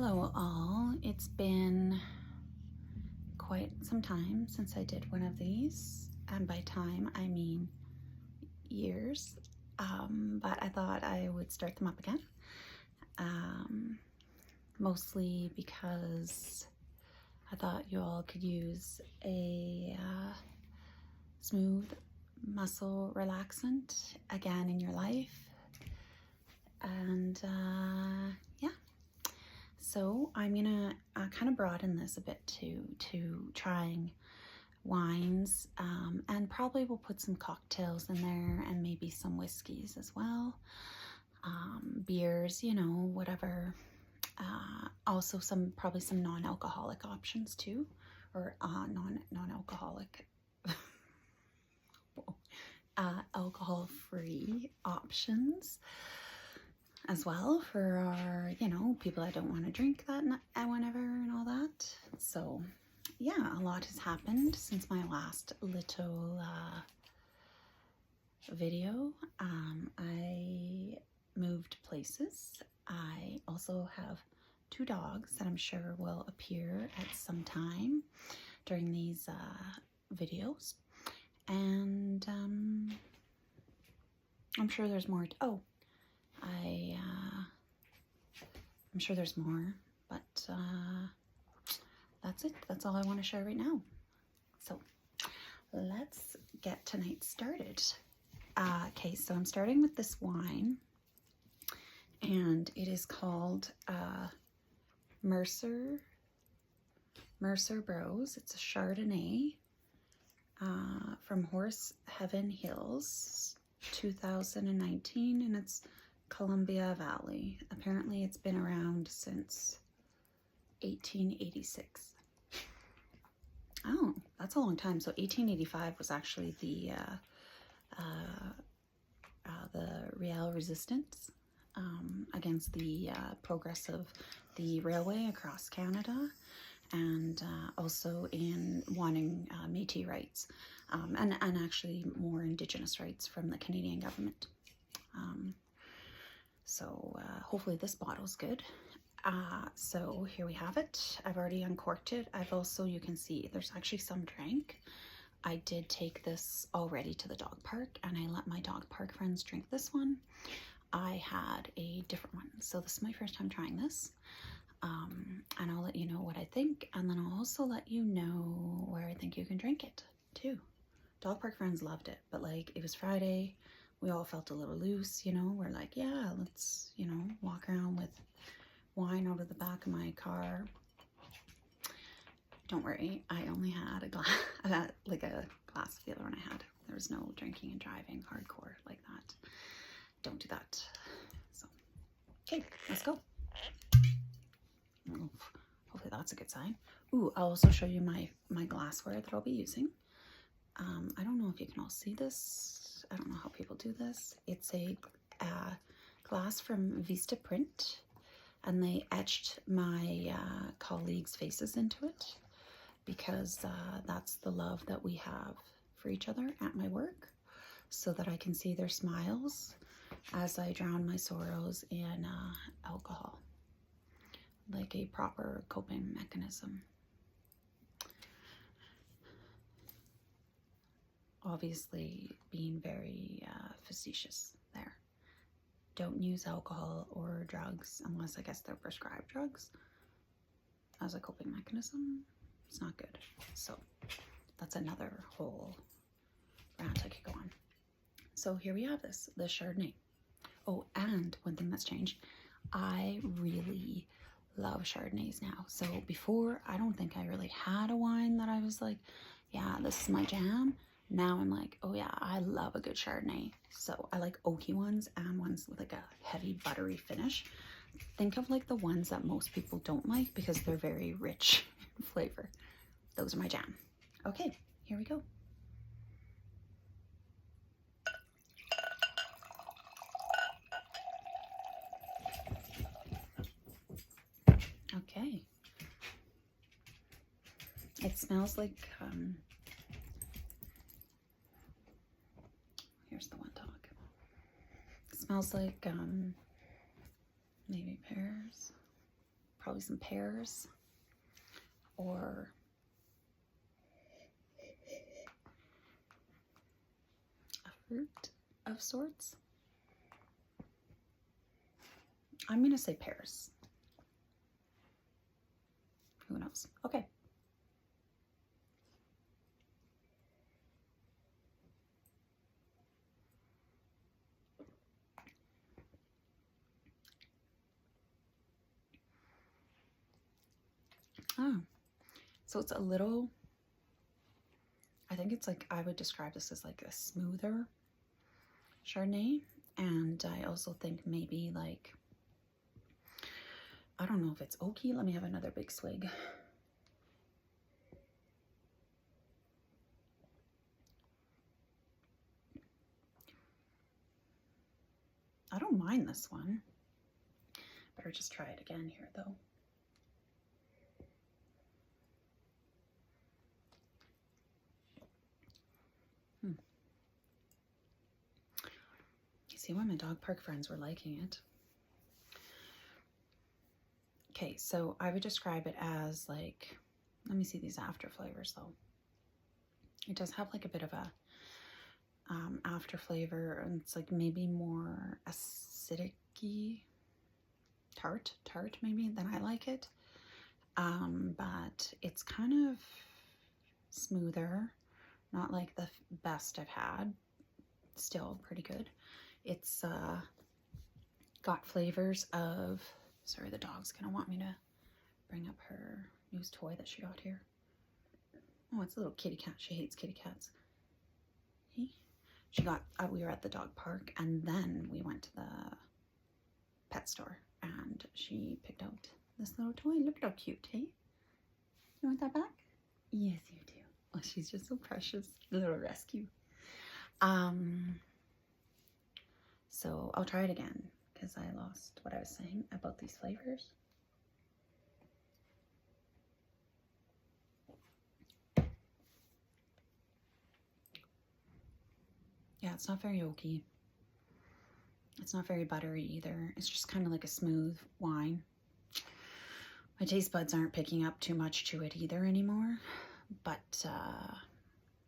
Hello all, it's been quite some time since I did one of these, and by time I mean years, but I thought I would start them up again, mostly because I thought you all could use a smooth muscle relaxant again in your life, and yeah. So I'm gonna kind of broaden this a bit to trying wines, and probably we'll put some cocktails in there and maybe some whiskeys as well, beers, you know, whatever. Also probably some non-alcoholic options too, or non-alcoholic, alcohol-free options as well for our, you know, people that don't want to drink that whenever and all that. So yeah, a lot has happened since my last little video. I moved places. I also have 2 dogs that I'm sure will appear at some time during these videos, and I'm sure there's more. I'm sure there's more, but that's it. That's all I want to share right now. So let's get tonight started. Okay, so I'm starting with this wine, and it is called Mercer Bros. It's a Chardonnay from Horse Heaven Hills, 2019, and it's Columbia Valley. Apparently it's been around since 1886. Oh, that's a long time. So 1885 was actually the Real Resistance against the progress of the railway across Canada, and also in wanting Métis rights, and actually more Indigenous rights from the Canadian government. So hopefully this bottle's good. So here we have it. I've already uncorked it. I've also, you can see there's actually some drink. I did take this already to the dog park, and I let my dog park friends drink this one. I had a different one. So this is my first time trying this. And I'll let you know what I think, and then I'll also let you know where I think you can drink it too. Dog park friends loved it, but like, it was Friday. We all felt a little loose, you know. We're like, yeah, let's, you know, walk around with wine out of the back of my car. Don't worry, I only had a glass, like a glass of the other one I had. There was no drinking and driving hardcore like that. Don't do that. So, okay, let's go. Hopefully that's a good sign. Ooh, I'll also show you my glassware that I'll be using. I don't know if you can all see this. I don't know how people do this. It's a glass from Vista Print, and they etched my colleagues' faces into it because that's the love that we have for each other at my work, so that I can see their smiles as I drown my sorrows in alcohol, like a proper coping mechanism. Obviously being very facetious there. Don't use alcohol or drugs unless, I guess, they're prescribed drugs as a coping mechanism. It's not good. So that's another whole rant I could go on. So here we have this Chardonnay. Oh, and one thing that's changed, I really love Chardonnays now. So before, I don't think I really had a wine that I was like, yeah, this is my jam. Now I'm like, oh yeah, I love a good Chardonnay. So I like oaky ones and ones with like a heavy buttery finish. Think of like the ones that most people don't like because they're very rich in flavor. Those are my jam. Okay, here we go. Okay. It smells like, here's the one dog. It smells like maybe pears. probably some pears or a fruit of sorts. I'm gonna say pears. Who knows? Okay. Oh, so it's a little, I think it's like, I would describe this as like a smoother Chardonnay. And I also think maybe like, I don't know if it's oaky. Let me have another big swig. I don't mind this one. Better just try it again here though. You see why my dog park friends were liking it. Okay, so I would describe it as like, let me see these after flavors though. It does have like a bit of a after flavor, and it's like maybe more acidic-y, tart maybe than I like it. But it's kind of smoother, not like the best I've had, still pretty good. It's got flavors of, sorry, the dog's gonna want me to bring up her new toy that she got here. Oh, it's a little kitty cat. She hates kitty cats. She got, we were at the dog park and then we went to the pet store and she picked out this little toy. Look at how cute, hey? You want that back? Yes, you do. Oh, she's just so precious. Little rescue. So I'll try it again because I lost what I was saying about these flavors. Yeah, it's not very oaky. It's not very buttery either. It's just kind of like a smooth wine. My taste buds aren't picking up too much to it either anymore, but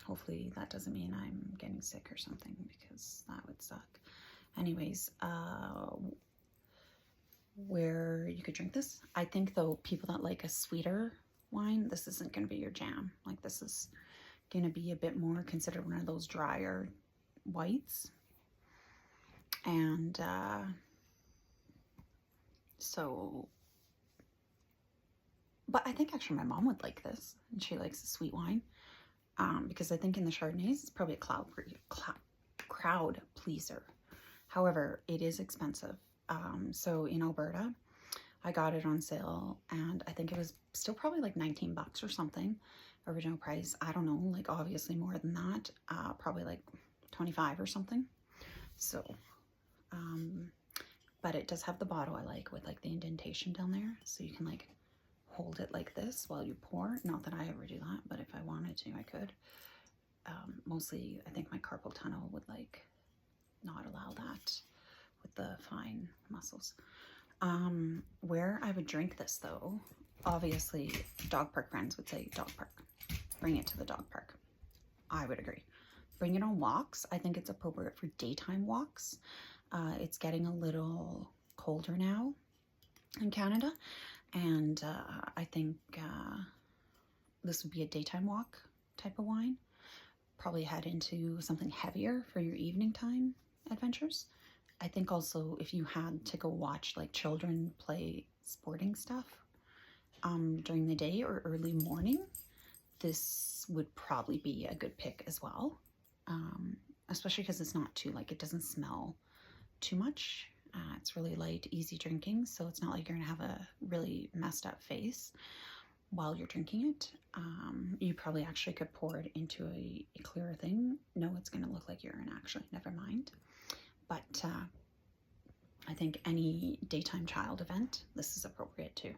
hopefully that doesn't mean I'm getting sick or something, because that would suck. Anyways, where you could drink this, I think though, people that like a sweeter wine, this isn't going to be your jam. Like, this is going to be a bit more considered one of those drier whites. And so, but I think actually my mom would like this, and she likes the sweet wine, because I think in the Chardonnays it's probably a crowd pleaser. However, it is expensive. So in Alberta, I got it on sale, and I think it was still probably like 19 bucks or something, original price. I don't know, like obviously more than that, probably like 25 or something. So, but it does have the bottle I like, with like the indentation down there, so you can like hold it like this while you pour. Not that I ever do that, but if I wanted to, I could. Mostly, I think my carpal tunnel would like not allow that with the fine muscles. Where I would drink this though, obviously dog park friends would say dog park. Bring it to the dog park. I would agree. Bring it on walks. I think it's appropriate for daytime walks. It's getting a little colder now in Canada, and I think this would be a daytime walk type of wine. Probably head into something heavier for your evening time adventures. I think also if you had to go watch like children play sporting stuff during the day or early morning, this would probably be a good pick as well. Especially because it's not too, like, it doesn't smell too much. It's really light, easy drinking, so it's not like you're gonna have a really messed up face while you're drinking it. You probably actually could pour it into a clearer thing. No, it's gonna look like urine, actually, never mind. But I think any daytime child event, this is appropriate too.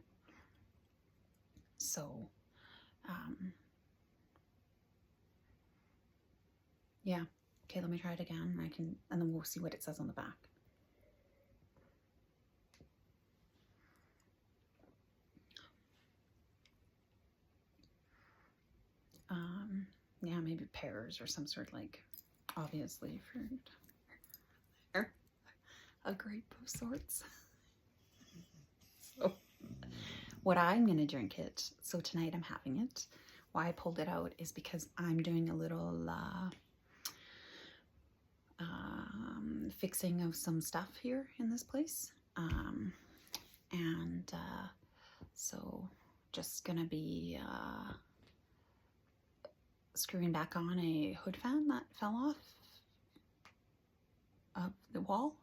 So, yeah. Okay, let me try it again. And then we'll see what it says on the back. yeah, maybe pears or some sort, like, obviously fruit. A grape of sorts. So what I'm gonna drink it, so tonight I'm having it. Why I pulled it out is because I'm doing a little fixing of some stuff here in this place. So just gonna be screwing back on a hood fan that fell off of the wall.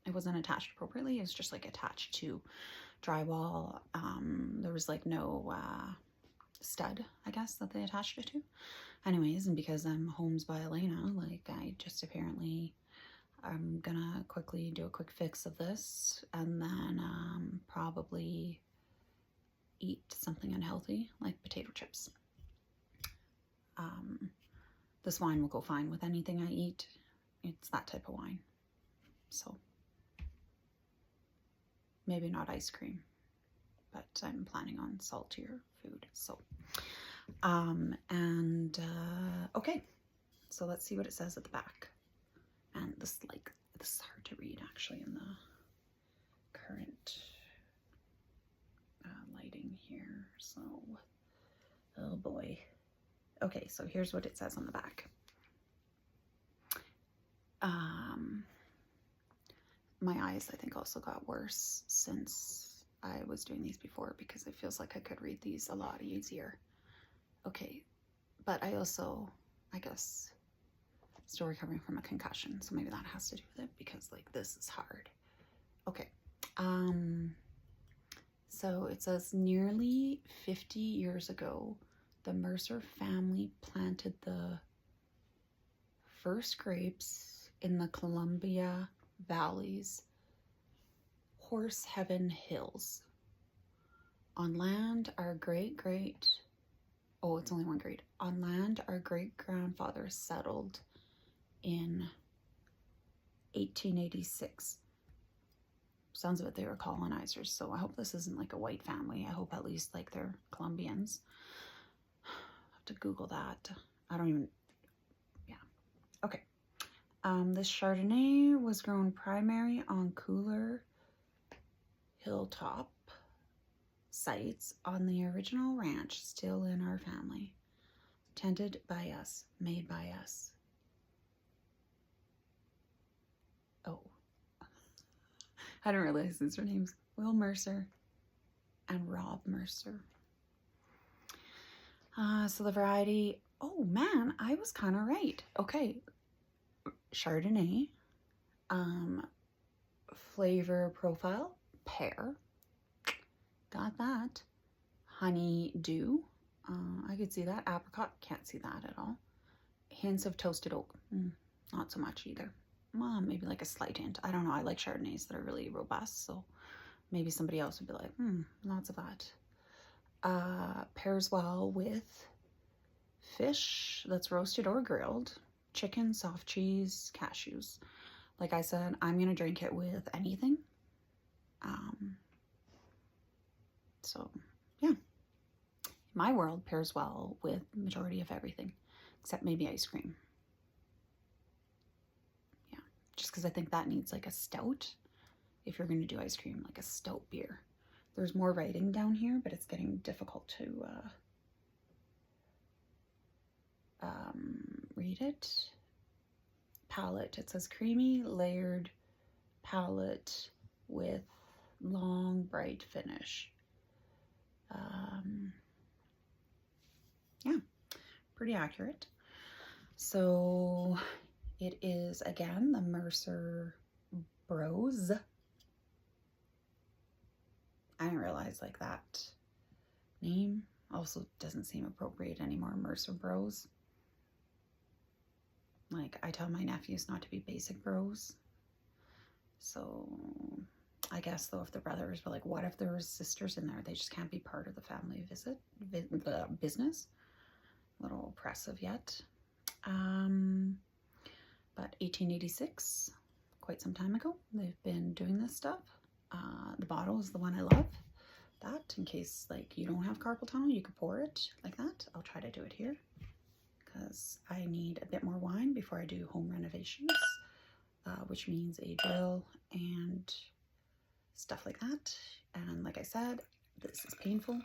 It wasn't attached appropriately. It was just like attached to drywall. There was like no stud, I guess, that they attached it to. Anyways, and because I'm homes by Alaina, like I just apparently, I'm gonna quickly do a quick fix of this and then probably eat something unhealthy like potato chips. This wine will go fine with anything I eat. It's that type of wine. So maybe not ice cream, but I'm planning on saltier food. So, okay. So let's see what it says at the back. And this is hard to read actually in the current lighting here. So, oh boy. Okay, so here's what it says on the back. My eyes, I think, also got worse since I was doing these before because it feels like I could read these a lot easier. Okay, but I also, I guess, still recovering from a concussion, so maybe that has to do with it because like this is hard. Okay, so it says nearly 50 years ago, the Mercer family planted the first grapes in the Columbia Valley's Horse Heaven Hills. On land our it's only one grade. On land our great-grandfather settled in 1886. Sounds like they were colonizers, so I hope this isn't like a white family. I hope at least like they're Colombians. I have to Google that. I don't even, yeah. Okay. This Chardonnay was grown primary on cooler hilltop sites on the original ranch, still in our family. Tended by us, made by us. Oh, I didn't realize these are names. Will Mercer and Rob Mercer. So the variety, oh man, I was kind of right. Okay, Chardonnay, flavor profile, pear, got that. Honey dew, I could see that. Apricot, can't see that at all. Hints of toasted oak, not so much either. Maybe like a slight hint. I don't know. I like Chardonnays that are really robust, so maybe somebody else would be like, lots of that. Pairs well with fish that's roasted or grilled, chicken, soft cheese, cashews. Like I said, I'm gonna drink it with anything. So yeah, in my world, pairs well with majority of everything, except maybe ice cream. Yeah, just because I think that needs like a stout. If you're gonna do ice cream, like a stout beer. There's more writing down here, but it's getting difficult to read it. Palette, it says creamy, layered palette with long, bright finish. Yeah, pretty accurate. So it is, again, the Mercer Bros. I didn't realize like that name also doesn't seem appropriate anymore. Mercer Bros. Like I tell my nephews not to be basic bros. So I guess though if the brothers were like, what if there were sisters in there? They just can't be part of the family business. A little oppressive yet. But 1886, quite some time ago, they've been doing this stuff. The bottle is the one I love. That, in case like you don't have carpal tunnel, you could pour it like that. I'll try to do it here because I need a bit more wine before I do home renovations, which means a drill and stuff like that. And like I said, this is painful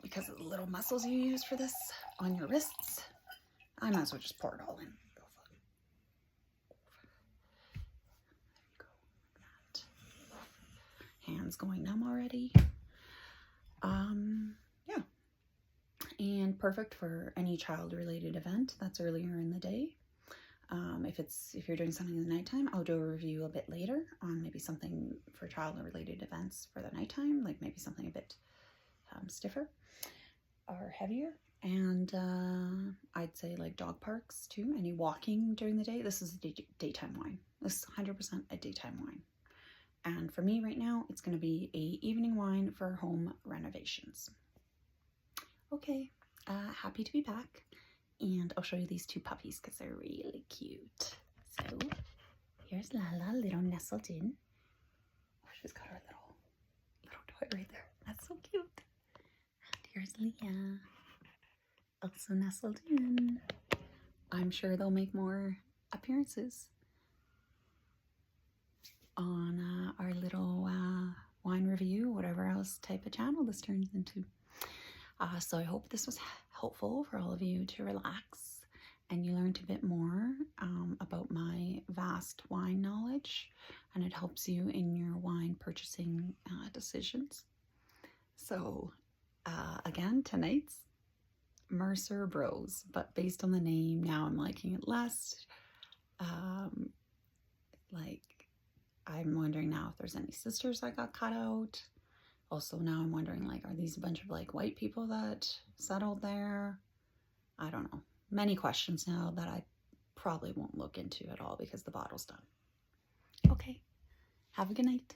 because of the little muscles you use for this on your wrists. I might as well just pour it all in. Hands going numb already. Yeah, and perfect for any child-related event that's earlier in the day. If you're doing something in the nighttime, I'll do a review a bit later on maybe something for child-related events for the nighttime, like maybe something a bit stiffer or heavier. And I'd say like dog parks too. Any walking during the day. This is a daytime wine. This is 100% a daytime wine. And for me right now, it's going to be a evening wine for home renovations. Okay, happy to be back. And I'll show you these two puppies because they're really cute. So here's Lala, little nestled in. Oh, she's got her little toy right there. That's so cute. And here's Leah, also nestled in. I'm sure they'll make more appearances on our little wine review, whatever else type of channel this turns into. So I hope this was helpful for all of you to relax and you learned a bit more about my vast wine knowledge, and it helps you in your wine purchasing decisions. So again, tonight's Mercer Bros, but based on the name, now I'm liking it less. I'm wondering now if there's any sisters that got cut out. Also now I'm wondering, like, are these a bunch of like white people that settled there? I don't know. Many questions now that I probably won't look into at all because the bottle's done. Okay, have a good night.